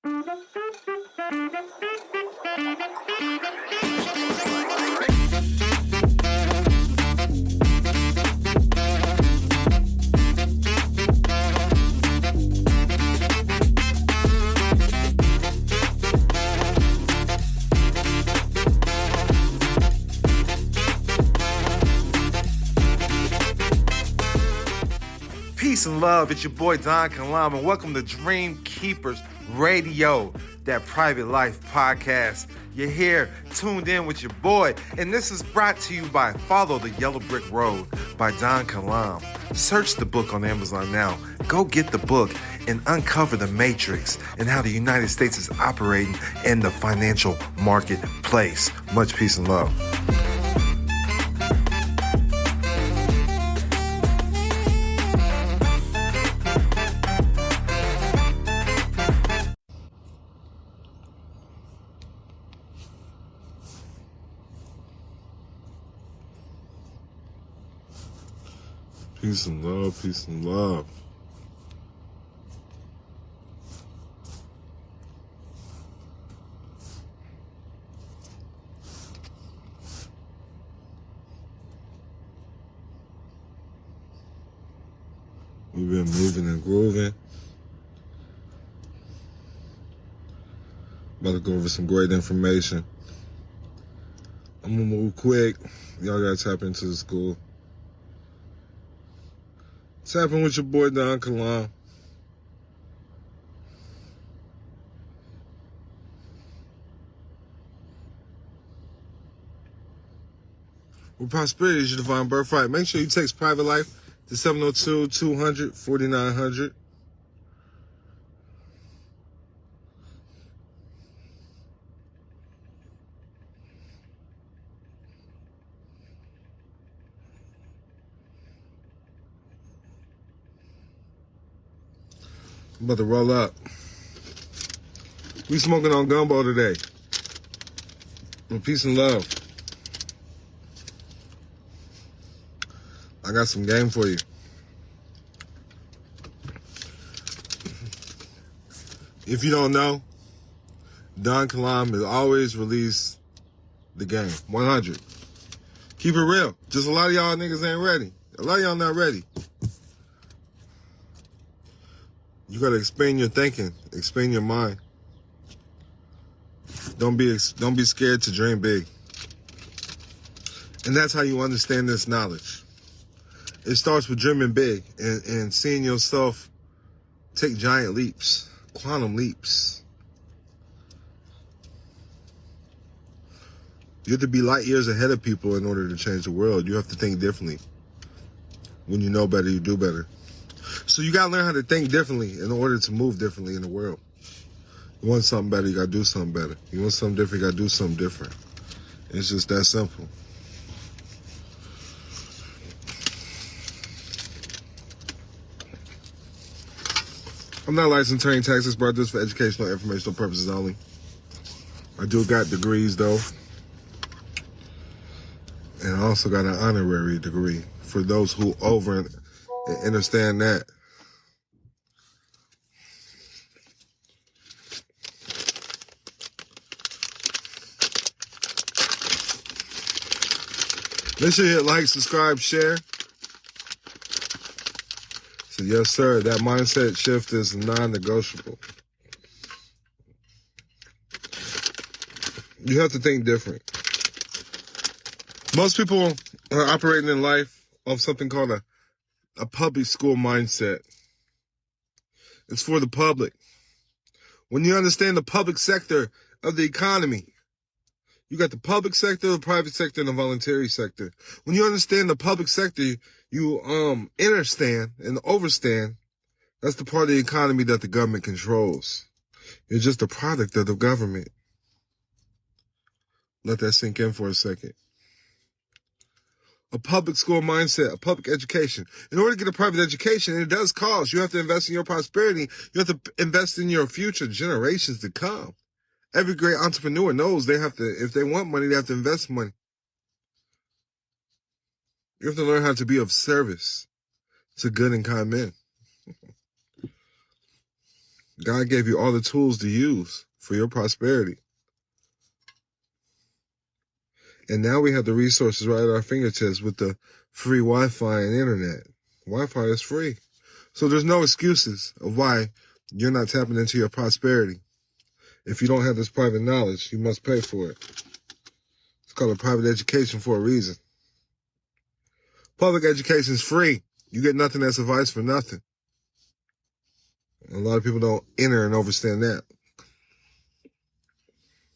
Peace and love, it's your boy Don Kilam, and welcome to Dream Keepers Radio, that private life podcast. You're here, tuned in with your boy, and this is brought to you by Follow the Yellow Brick Road by Don Kilam. Search the book on Amazon now. Go get the book and uncover the matrix and how the United States is operating in the financial marketplace. Much peace and love. Peace and love, peace and love. We've been moving and grooving. About to go over some great information. I'm gonna move quick. Y'all gotta tap into the school. Tapping with your boy Don Kilam. With prosperity is your divine birthright. Make sure you text private life to 702-200-4900. I'm about to roll up. We smoking on gumbo today. With peace and love. I got some game for you. If you don't know, Don Kilam has always released the game. 100. Keep it real. Just a lot of y'all niggas ain't ready. A lot of y'all not ready. You gotta expand your thinking, expand your mind. Don't be scared to dream big. And that's how you understand this knowledge. It starts with dreaming big and seeing yourself take giant leaps, quantum leaps. You have to be light years ahead of people in order to change the world. You have to think differently. When you know better, you do better. So you gotta learn how to think differently in order to move differently in the world. You want something better, you gotta do something better. You want something different, you gotta do something different. It's just that simple. I'm not licensed attorney, taxes, brought this for educational and informational purposes only. I do got degrees though. And I also got an honorary degree for those who understand that. Make sure you hit like, subscribe, share. So yes, sir, that mindset shift is non-negotiable. You have to think different. Most people are operating in life off something called a public school mindset. It's for the public. When you understand the public sector of the economy, you got the public sector, the private sector, and the voluntary sector. When you understand the public sector, you understand and overstand that's the part of the economy that the government controls. You're just a product of the government. Let that sink in for a second. A public school mindset, a public education. In order to get a private education, it does cost. You have to invest in your prosperity. You have to invest in your future generations to come. Every great entrepreneur knows they have to, if they want money, they have to invest money. You have to learn how to be of service to good and kind men. God gave you all the tools to use for your prosperity. And now we have the resources right at our fingertips with the free Wi-Fi and internet. Wi-Fi is free. So there's no excuses of why you're not tapping into your prosperity. If you don't have this private knowledge, you must pay for it. It's called a private education for a reason. Public education is free. You get nothing that's advice for nothing. A lot of people don't enter and understand that.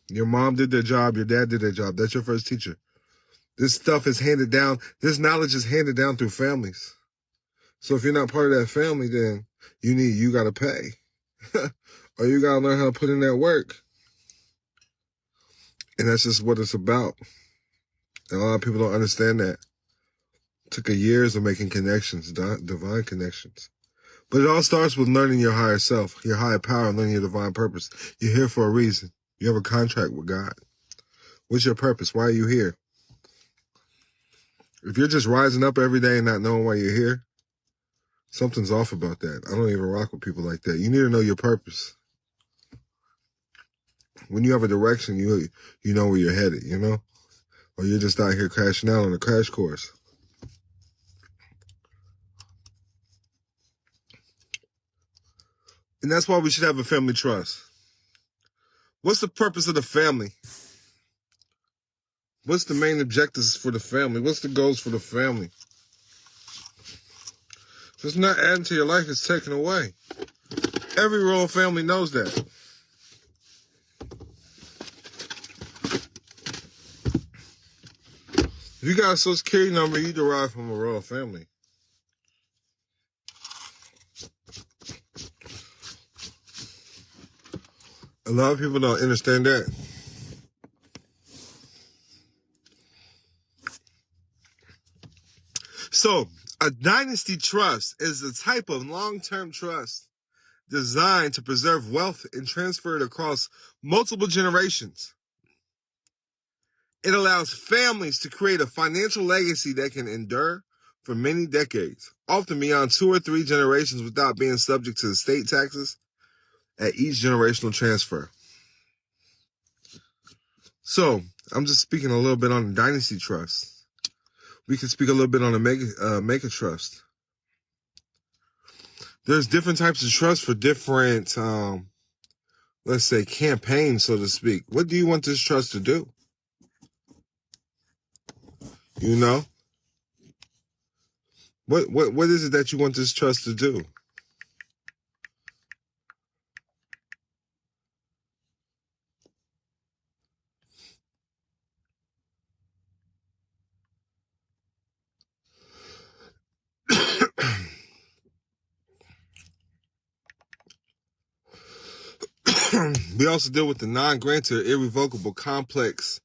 Your mom did their job. Your dad did their job. That's your first teacher. This stuff is handed down. This knowledge is handed down through families. So if you're not part of that family, then you got to pay. Or you got to learn how to put in that work. And that's just what it's about. And a lot of people don't understand that. It took years of making connections, divine connections. But it all starts with learning your higher self, your higher power, and learning your divine purpose. You're here for a reason. You have a contract with God. What's your purpose? Why are you here? If you're just rising up every day and not knowing why you're here, something's off about that. I don't even rock with people like that. You need to know your purpose. When you have a direction, you know where you're headed, you know? Or you're just out here crashing out on a crash course. And that's why we should have a family trust. What's the purpose of the family? What's the main objectives for the family? What's the goals for the family? If it's not adding to your life, it's taken away. Every royal family knows that. If you got a social security number, you derive from a royal family. A lot of people don't understand that. So, a dynasty trust is a type of long-term trust designed to preserve wealth and transfer it across multiple generations. It allows families to create a financial legacy that can endure for many decades, often beyond 2 or 3 generations without being subject to estate taxes at each generational transfer. So, I'm just speaking a little bit on the dynasty trust. We can speak a little bit on the mega trust. There's different types of trust for different, let's say, campaigns, so to speak. What do you want this trust to do? You know? What is it that you want this trust to do? We also deal with the non-grantor, irrevocable, complex,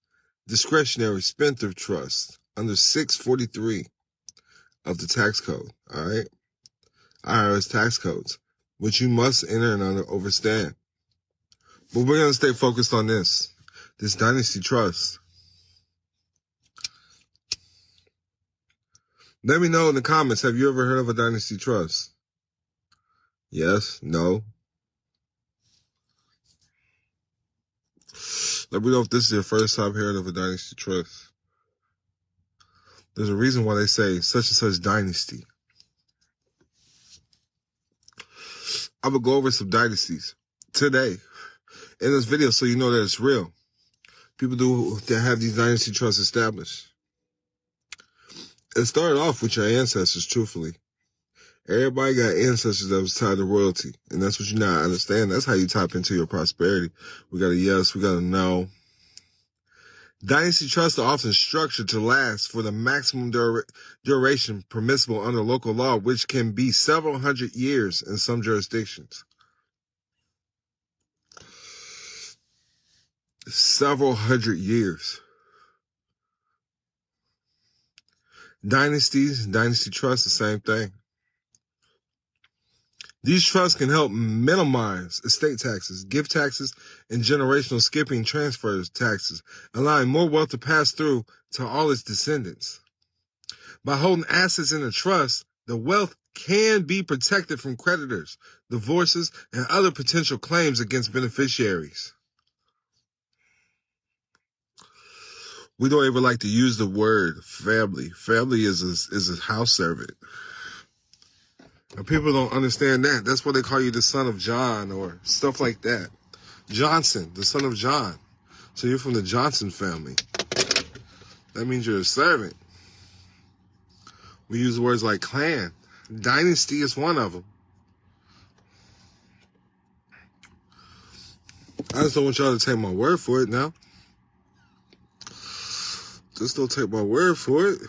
discretionary spendthrift trust under 643 of the tax code, all right? IRS tax codes, which you must enter and understand. But we're going to stay focused on this dynasty trust. Let me know in the comments, have you ever heard of a dynasty trust? Yes? No? Let me know if this is your first time hearing of a dynasty trust. There's a reason why they say such and such dynasty. I'm going to go over some dynasties today in this video so you know that it's real. People that have these dynasty trusts established. It started off with your ancestors, truthfully. Everybody got ancestors that was tied to royalty. And that's what you not understand. That's how you tap into your prosperity. We got a yes, we got a no. Dynasty trusts are often structured to last for the maximum duration permissible under local law, which can be several hundred years in some jurisdictions. Several hundred years. Dynasty trusts, the same thing. These trusts can help minimize estate taxes, gift taxes, and generational skipping transfers taxes, allowing more wealth to pass through to all its descendants. By holding assets in a trust, The wealth can be protected from creditors, divorces, and other potential claims against beneficiaries. We don't ever like to use the word family. Family is a house servant. And people don't understand that. That's why they call you the son of John or stuff like that. Johnson, the son of John. So you're from the Johnson family. That means you're a servant. We use words like clan. Dynasty is one of them. I just don't want y'all to take my word for it now. Just don't take my word for it.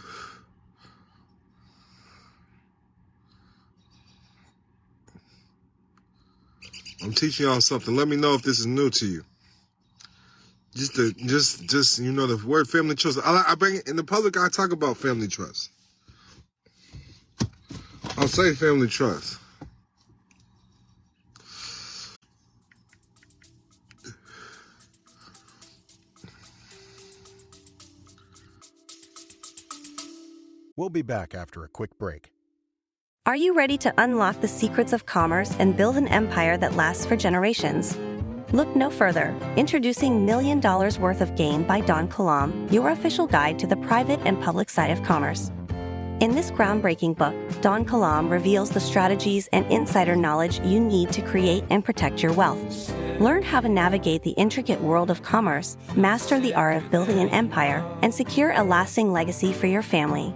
I'm teaching y'all something. Let me know if this is new to you. Just the word family trust. I bring it in the public. I talk about family trust. I'll say family trust. We'll be back after a quick break. Are you ready to unlock the secrets of commerce and build an empire that lasts for generations? Look no further. Introducing $1 Million Worth of Game by Don Kilam, your official guide to the private and public side of commerce. In this groundbreaking book, Don Kilam reveals the strategies and insider knowledge you need to create and protect your wealth. Learn how to navigate the intricate world of commerce, master the art of building an empire, and secure a lasting legacy for your family.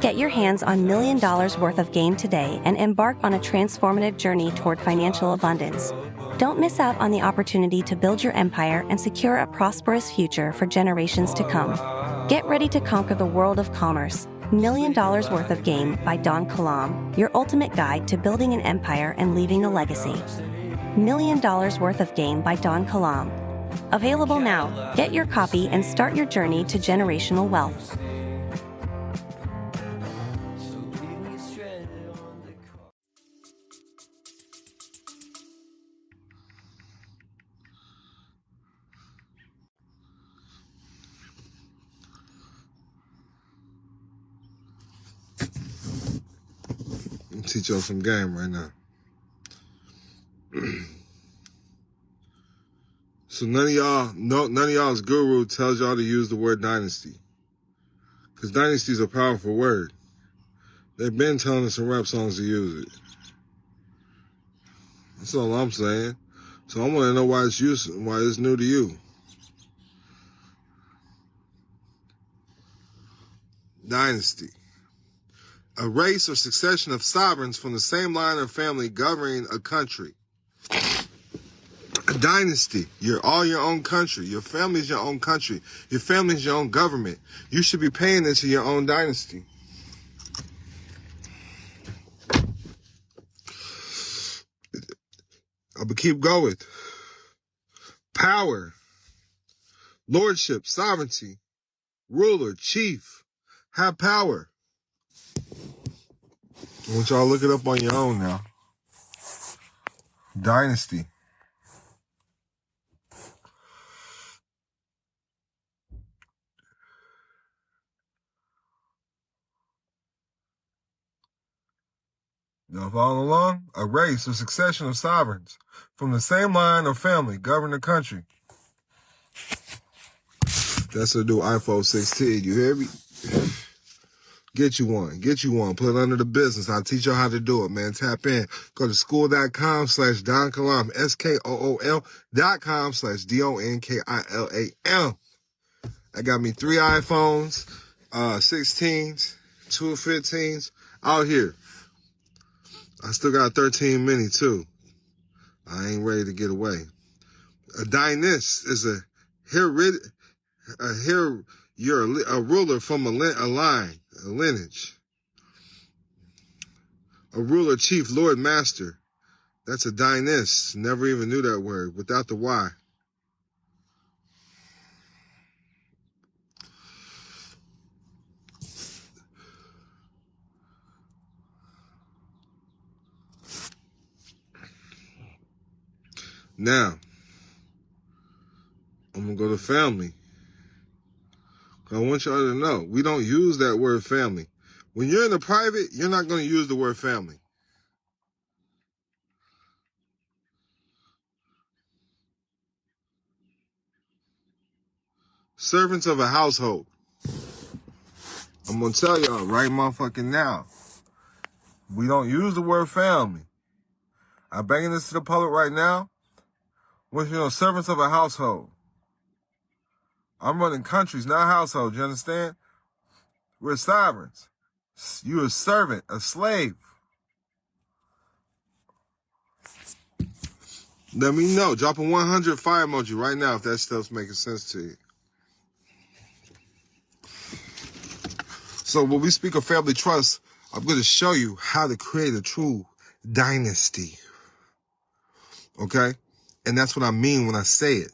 Get your hands on $1 Million Worth of Game today and embark on a transformative journey toward financial abundance. Don't miss out on the opportunity to build your empire and secure a prosperous future for generations to come. Get ready to conquer the world of commerce. $1 Million Worth of Game by Don Kilam, your ultimate guide to building an empire and leaving a legacy. $1 Million Worth of Game by Don Kilam. Available now. Get your copy and start your journey to generational wealth. Teach y'all some game right now. So none of y'all's guru tells y'all to use the word dynasty. Because dynasty is a powerful word. They've been telling us in rap songs to use it. That's all I'm saying. So I want to know why it's new to you. Dynasty. A race or succession of sovereigns from the same line of family governing a country. A dynasty. You're all your own country. Your family is your own country. Your family is your own government. You should be paying into your own dynasty. I'm going to keep going. Power. Lordship. Sovereignty. Ruler. Chief. Have power. I want y'all to look it up on your own now. Dynasty. Y'all follow along? A race or succession of sovereigns from the same line or family govern the country. That's a new iPhone 16. You hear me? Get you one. Put it under the business. I'll teach y'all how to do it, man. Tap in. Go to school.com/Don Kilam. SKOOL.com/DONKILAM. I got me 3 iPhones, 16s, 2 15s out here. I still got a 13 mini too. I ain't ready to get away. A dynast is a ruler from a line, a lineage. A ruler, chief, lord, master. That's a dynast. Never even knew that word without the Y. Now, I'm going to go to family. I want y'all to know, we don't use that word family. When you're in the private, you're not going to use the word family. Servants of a household. I'm going to tell y'all right motherfucking now. We don't use the word family. I'm bringing this to the public right now. With, servants of a household. I'm running countries, not households, you understand? We're sovereigns. You're a servant, a slave. Let me know. Drop a 100 fire emoji right now if that stuff's making sense to you. So when we speak of family trust, I'm going to show you how to create a true dynasty. Okay? And that's what I mean when I say it.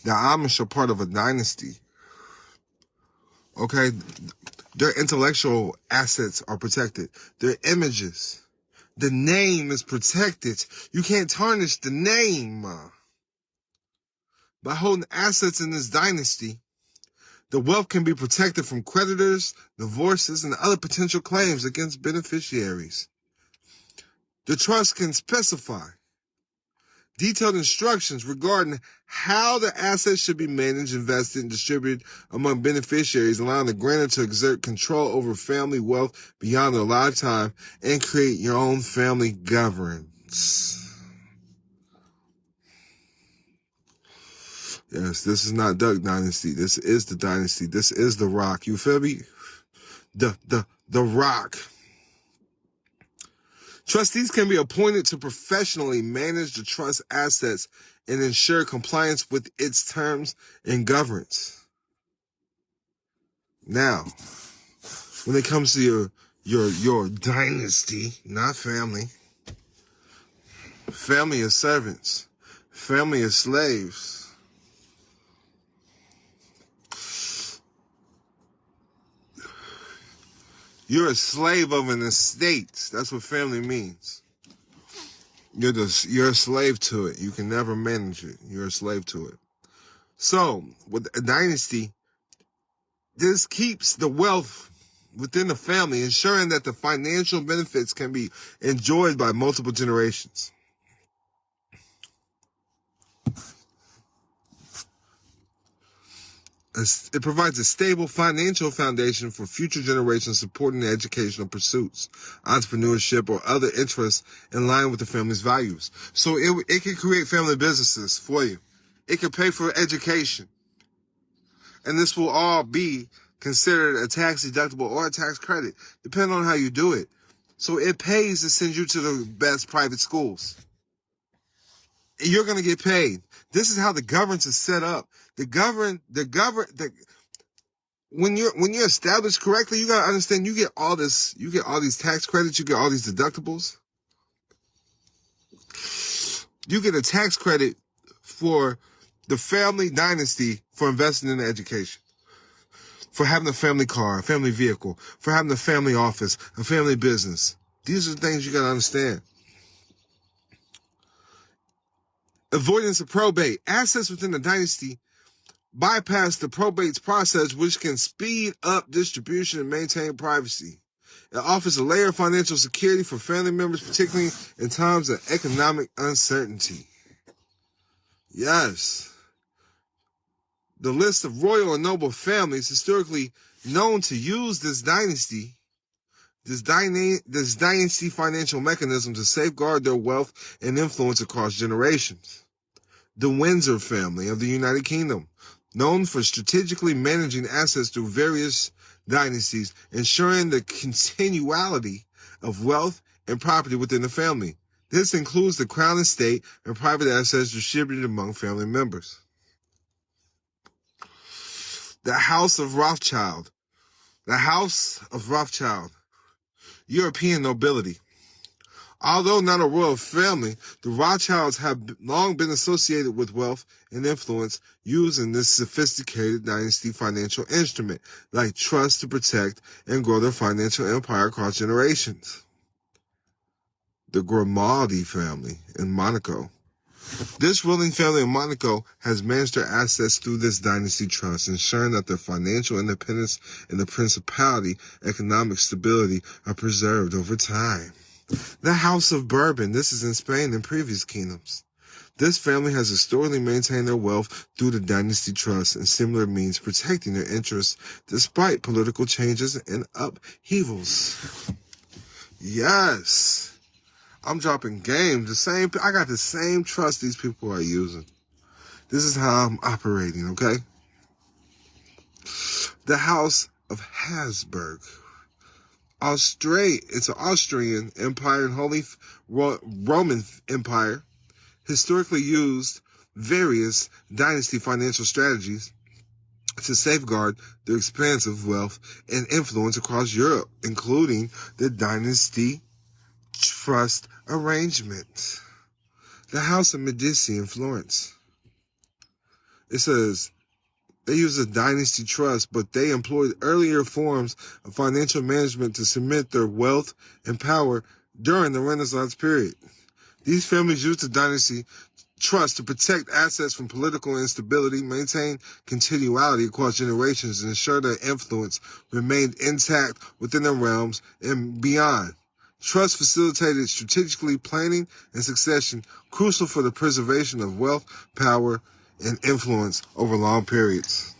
The Amish are part of a dynasty. Okay? Their intellectual assets are protected. Their images. The name is protected. You can't tarnish the name. By holding assets in this dynasty, the wealth can be protected from creditors, divorces, and other potential claims against beneficiaries. The trust can specify detailed instructions regarding how the assets should be managed, invested, and distributed among beneficiaries, allowing the grantor to exert control over family wealth beyond their lifetime and create your own family governance. Yes, this is not Duck Dynasty. This is the dynasty. This is the Rock. You feel me? The Rock. Trustees can be appointed to professionally manage the trust assets and ensure compliance with its terms and governance. Now, when it comes to your dynasty, not family, family is servants, family is slaves. You're a slave of an estate. That's what family means. You're a slave to it. You can never manage it. You're a slave to it. So, with a dynasty, this keeps the wealth within the family, ensuring that the financial benefits can be enjoyed by multiple generations. It provides a stable financial foundation for future generations supporting their educational pursuits, entrepreneurship, or other interests in line with the family's values. So it can create family businesses for you. It can pay for education. And this will all be considered a tax deductible or a tax credit, depending on how you do it. So it pays to send you to the best private schools. You're going to get paid. This is how the governance is set up. When you're established correctly, you got to understand you get all these tax credits, you get all these deductibles. You get a tax credit for the family dynasty for investing in education, for having a family car, a family vehicle, for having a family office, a family business. These are the things you got to understand. Avoidance of probate. Assets within the dynasty bypass the probate process, which can speed up distribution and maintain privacy. It offers a layer of financial security for family members, particularly in times of economic uncertainty. Yes. The list of royal and noble families historically known to use this dynasty financial mechanism to safeguard their wealth and influence across generations. The Windsor family of the United Kingdom, known for strategically managing assets through various dynasties, ensuring the continuality of wealth and property within the family. This includes the crown estate and private assets distributed among family members. The House of Rothschild. The House of Rothschild. European nobility. Although not a royal family, the Rothschilds have long been associated with wealth and influence using this sophisticated dynasty financial instrument, like trust, to protect and grow their financial empire across generations. The Grimaldi family in Monaco. This ruling family of Monaco has managed their assets through this dynasty trust, ensuring that their financial independence and the principality economic stability are preserved over time. The House of Bourbon, this is in Spain and previous kingdoms. This family has historically maintained their wealth through the dynasty trust and similar means, protecting their interests despite political changes and upheavals. Yes. I'm dropping game. I got the same trust these people are using. This is how I'm operating, okay? The House of Habsburg. It's an Austrian empire and Holy Roman Empire. Historically used various dynasty financial strategies to safeguard their expansive wealth and influence across Europe, including the dynasty trust arrangement. The House of Medici in Florence. It says they use a dynasty trust, but they employed earlier forms of financial management to cement their wealth and power during the Renaissance period. These families used the dynasty trust to protect assets from political instability, maintain continuity across generations, and ensure their influence remained intact within their realms and beyond. Trust facilitated strategically planning and succession, crucial for the preservation of wealth, power, and influence over long periods.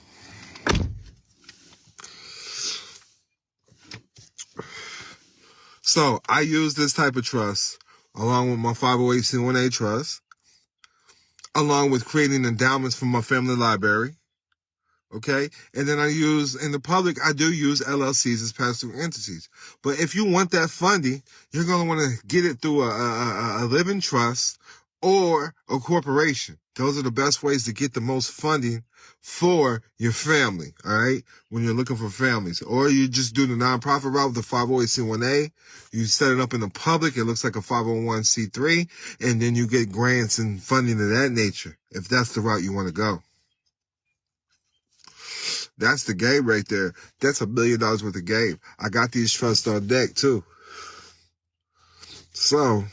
So I use this type of trust along with my 508c1a trust, along with creating endowments from my family library. Okay. And then in the public, I do use LLCs as pass-through entities. But if you want that funding, you're going to want to get it through a living trust or a corporation. Those are the best ways to get the most funding for your family. All right. When you're looking for families, or you just do the nonprofit route with the 508c1a, you set it up in the public. It looks like a 501c3, and then you get grants and funding of that nature, if that's the route you want to go. That's the game right there. That's $1 million worth of game. I got these trusts on deck too. So,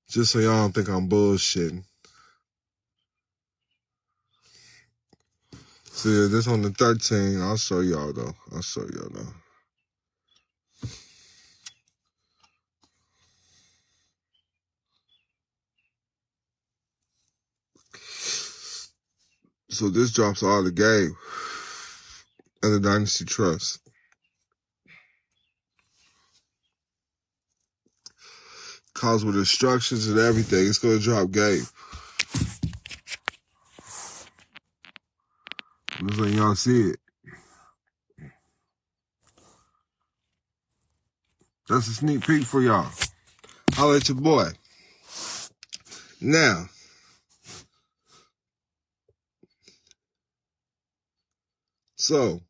just so y'all don't think I'm bullshitting. See, this on the 13. I'll show y'all though. So this drops all the game and the Dynasty Trust. Cause with instructions and everything, it's going to drop game. Just letting y'all see it. That's a sneak peek for y'all. Holla at your boy. Now, so,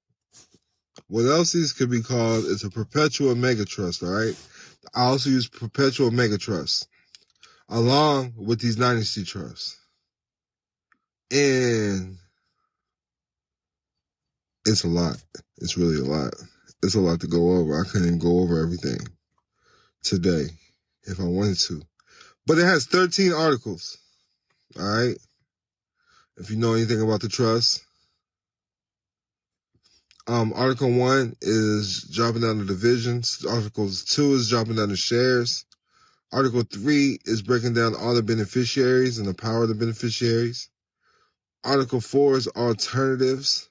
what else these could be called is a perpetual mega trust, all right? I also use perpetual mega trust along with these dynasty trusts. And it's a lot. It's really a lot. It's a lot to go over. I couldn't even go over everything today if I wanted to. But it has 13 articles, all right? If you know anything about the trust. Article 1 is dropping down the divisions. Article 2 is dropping down the shares. Article 3 is breaking down all the beneficiaries and the power of the beneficiaries. Article 4 is alternatives.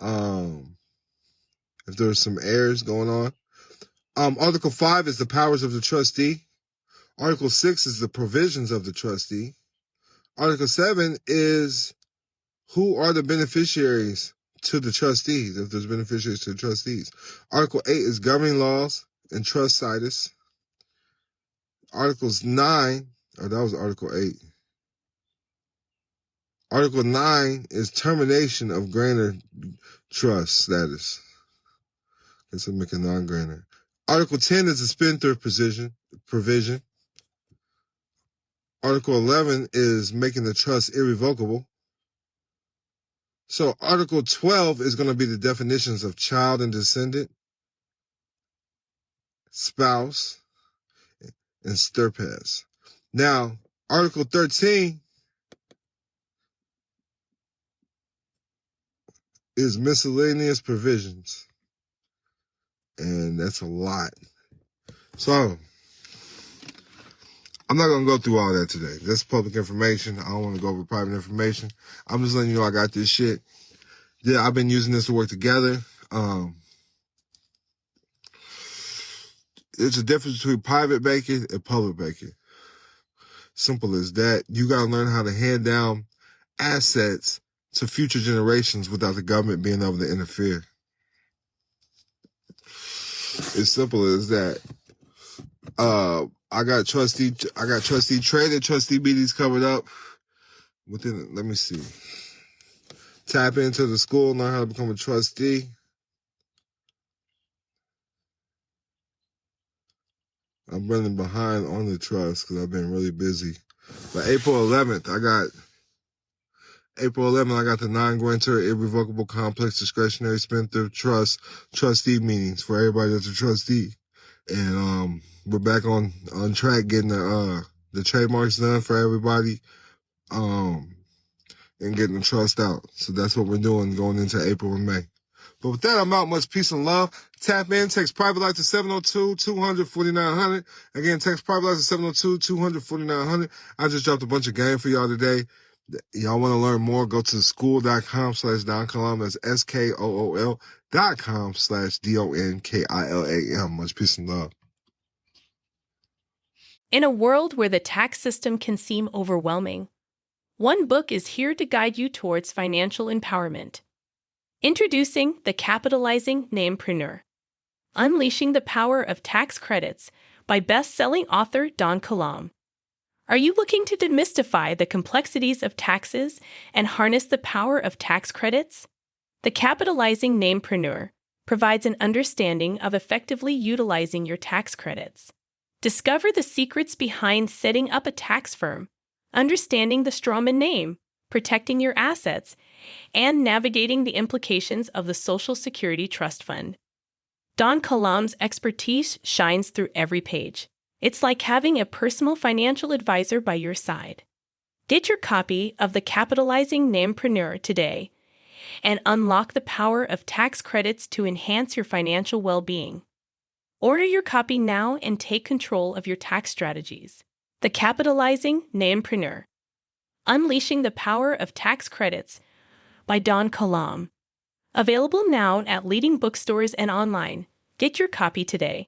If there's some errors going on. Article 5 is the powers of the trustee. Article 6 is the provisions of the trustee. Article 7 is who are the beneficiaries to the trustees, if there's beneficiaries to the trustees. Article 8 is governing laws and trust situs. Articles 9, that was Article 8. Article 9 is termination of grantor trust status. It's a make a non-grantor. Article 10 is the spendthrift provision. Article 11 is making the trust irrevocable. So Article 12 is going to be the definitions of child and descendant, spouse, and stirpas. Now, Article 13 is miscellaneous provisions. And that's a lot. So, I'm not going to go through all that today. That's public information. I don't want to go over private information. I'm just letting you know I got this shit. Yeah, I've been using this to work together. There's a difference between private banking and public banking. Simple as that. You got to learn how to hand down assets to future generations without the government being able to interfere. It's simple as that. I got trustee training, trustee meetings coming up. Let me see. Tap into the school, learn how to become a trustee. I'm running behind on the trust because I've been really busy. But April 11th, I got the non-guarantor irrevocable complex discretionary spendthrift trust trustee meetings for everybody that's a trustee. And we're back on track getting the trademarks done for everybody. And getting the trust out. So that's what we're doing going into April and May. But with that, I'm out. Much peace and love. Tap in. Text Private Life to 702-200-4900. Again, text Private Life to 702-200-4900. I just dropped a bunch of game for y'all today. Y'all want to learn more, go to school.com/Don Kilam. That's SKOOL.com/DONKILAM. Much peace and love. In a world where the tax system can seem overwhelming, one book is here to guide you towards financial empowerment. Introducing The Capitalizing Namepreneur, Unleashing the Power of Tax Credits by best-selling author Don Kilam. Are you looking to demystify the complexities of taxes and harness the power of tax credits? The Capitalizing Namepreneur provides an understanding of effectively utilizing your tax credits. Discover the secrets behind setting up a tax firm, understanding the strawman name, protecting your assets, and navigating the implications of the Social Security Trust Fund. Don Kilam's expertise shines through every page. It's like having a personal financial advisor by your side. Get your copy of The Capitalizing Namepreneur today and unlock the power of tax credits to enhance your financial well-being. Order your copy now and take control of your tax strategies. The Capitalizing Namepreneur, Unleashing the Power of Tax Credits by Don Kilam. Available now at leading bookstores and online. Get your copy today.